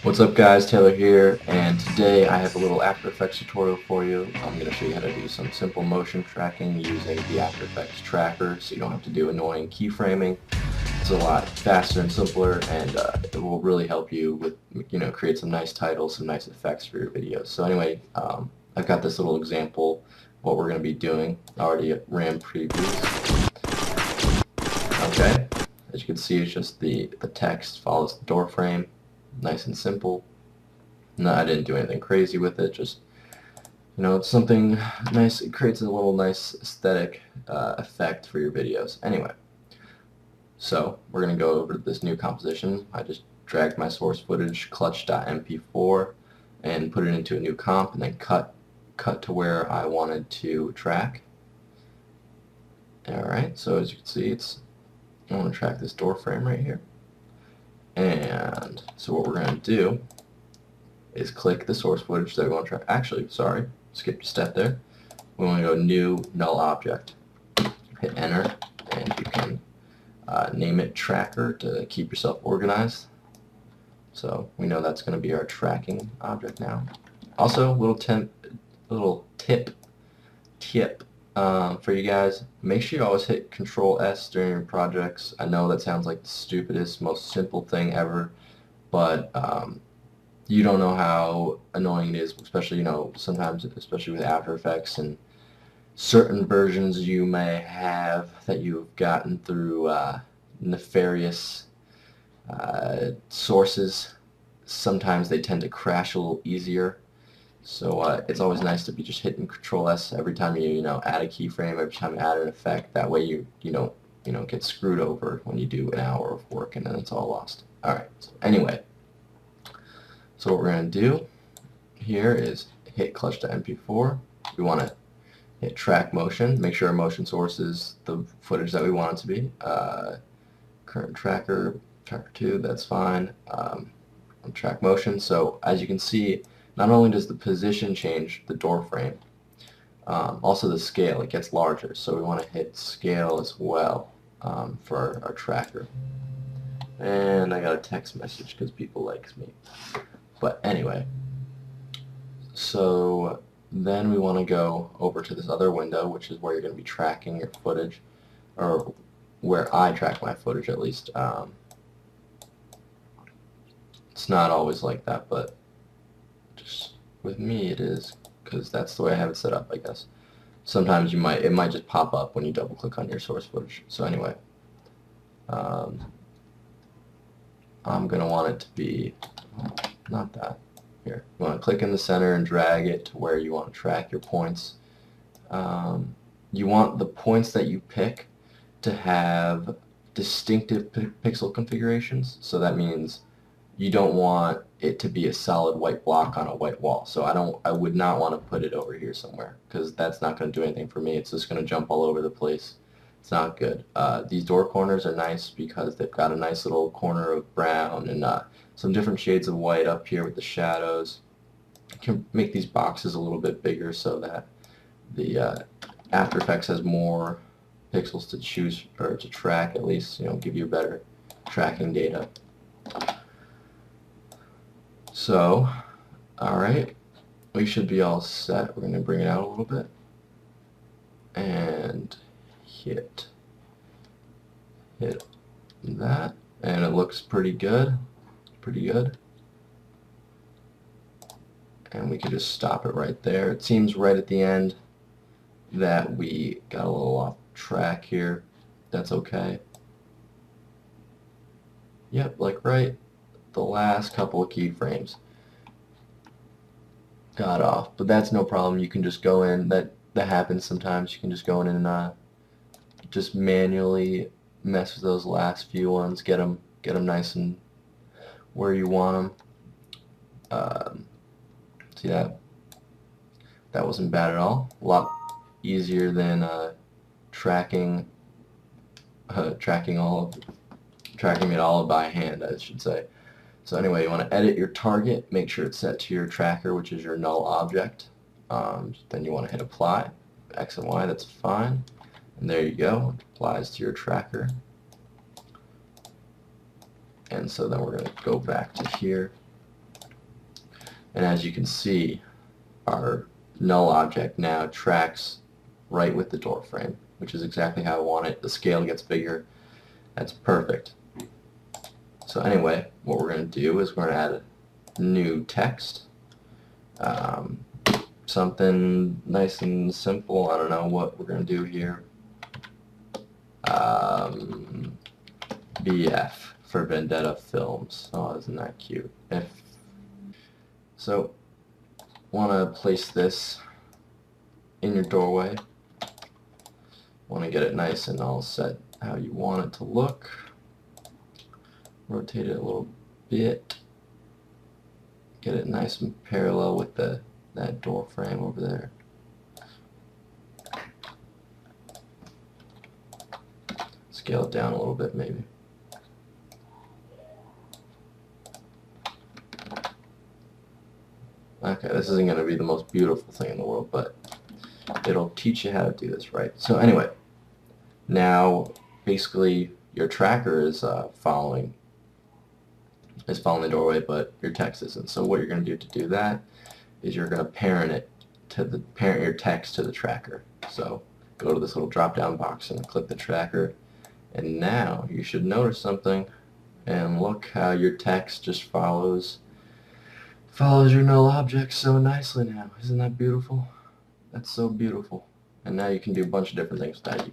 What's up guys, Taylor here, and today I have a little After Effects tutorial for you. I'm going to show you how to do some simple motion tracking using the After Effects tracker so you don't have to do annoying keyframing. It's a lot faster and simpler, and it will really help you with, create some nice titles, some nice effects for your videos. So anyway, I've got this little example of what we're going to be doing. I already ran previews. Okay, as you can see, it's just the text follows the door frame. Nice and simple. No, I didn't do anything crazy with it, just, it's something nice. It creates a little nice aesthetic effect for your videos. Anyway, so we're going to go over to this new composition. I just dragged my source footage clutch.mp4 and put it into a new comp and then cut to where I wanted to track. Alright, so as you can see, I want to track this door frame right here. And so what we're going to do is click the source footage that we want to track. Actually, sorry, skipped a step there. We want to go new null object. Hit enter, and you can name it tracker to keep yourself organized. So we know that's going to be our tracking object now. Also, little tip for you guys, make sure you always hit Control S during your projects. I know that sounds like the stupidest, most simple thing ever, but you don't know how annoying it is, especially, sometimes, especially with After Effects and certain versions you may have that you've gotten through nefarious sources. Sometimes they tend to crash a little easier. So it's always nice to be just hitting Control S every time you add a keyframe, every time you add an effect. That way you don't get screwed over when you do an hour of work and then it's all lost. All right. So anyway, so what we're going to do here is hit clutch.mp4. We want to hit track motion. Make sure our motion source is the footage that we want it to be. Current tracker 2. That's fine. Track motion. So as you can see, not only does the position change the door frame, also the scale, it gets larger. So we want to hit scale as well for our tracker. And I got a text message because people like me. But anyway, so then we want to go over to this other window, which is where you're going to be tracking your footage, or where I track my footage at least. It's not always like that, but just with me it is, because that's the way I have it set up, I guess. Sometimes it might just pop up when you double click on your source footage. So anyway, I'm gonna want it to be not that. Here, you want to click in the center and drag it to where you want to track your points. You want the points that you pick to have distinctive pixel configurations. So that means you don't want it to be a solid white block on a white wall. So I would not want to put it over here somewhere, because that's not going to do anything for me. It's just going to jump all over the place. It's not good. These door corners are nice because they've got a nice little corner of brown and some different shades of white up here with the shadows. You can make these boxes a little bit bigger so that the After Effects has more pixels to choose, or to track at least, give you better tracking data. So, alright, we should be all set. We're going to bring it out a little bit and hit that, and it looks pretty good, and we can just stop it right there. It seems right at the end that we got a little off track here. That's okay. Yep, like right the last couple of keyframes got off, but that's no problem. You can just go in, that happens sometimes. You can just go in and just manually mess with those last few ones, get them nice and where you want them. See that wasn't bad at all. A lot easier than tracking it all by hand, I should say. So anyway, you want to edit your target, make sure it's set to your tracker, which is your null object. Then you want to hit apply, X and Y, that's fine. And there you go, it applies to your tracker. And so then we're going to go back to here And as you can see, our null object now tracks right with the door frame, which is exactly how I want it. The scale gets bigger. That's perfect. So anyway, what we're going to do is we're going to add a new text. Something nice and simple. I don't know what we're going to do here. BF for Vendetta Films. Oh, isn't that cute? So, want to place this in your doorway. Want to get it nice and all set how you want it to look. Rotate it a little bit. Get it nice and parallel with that door frame over there. Scale it down a little bit maybe. Okay, this isn't going to be the most beautiful thing in the world, but it'll teach you how to do this right. So anyway, now basically your tracker is following the doorway, but your text isn't. So what you're going to do to do that is you're going to parent your text to the tracker. So go to this little drop-down box and click the tracker, and now you should notice something. And look how your text just follows your null object so nicely now. Isn't that beautiful? That's so beautiful. And now you can do a bunch of different things with that. You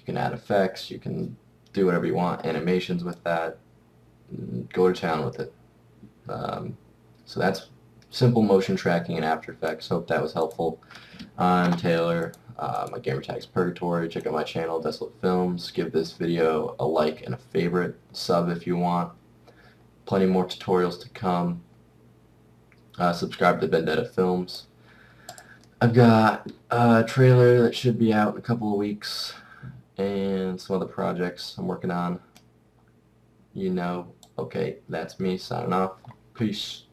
can add effects, you can do whatever you want, animations with that, go to town with it. So that's simple motion tracking in After Effects. Hope that was helpful. I'm Taylor. My gamer tag's Purgatory. Check out my channel, Desolate Films. Give this video a like and a favorite. Sub if you want. Plenty more tutorials to come. Subscribe to Vendetta Films. I've got a trailer that should be out in a couple of weeks, and some other projects I'm working on. Okay, that's me signing off. Peace.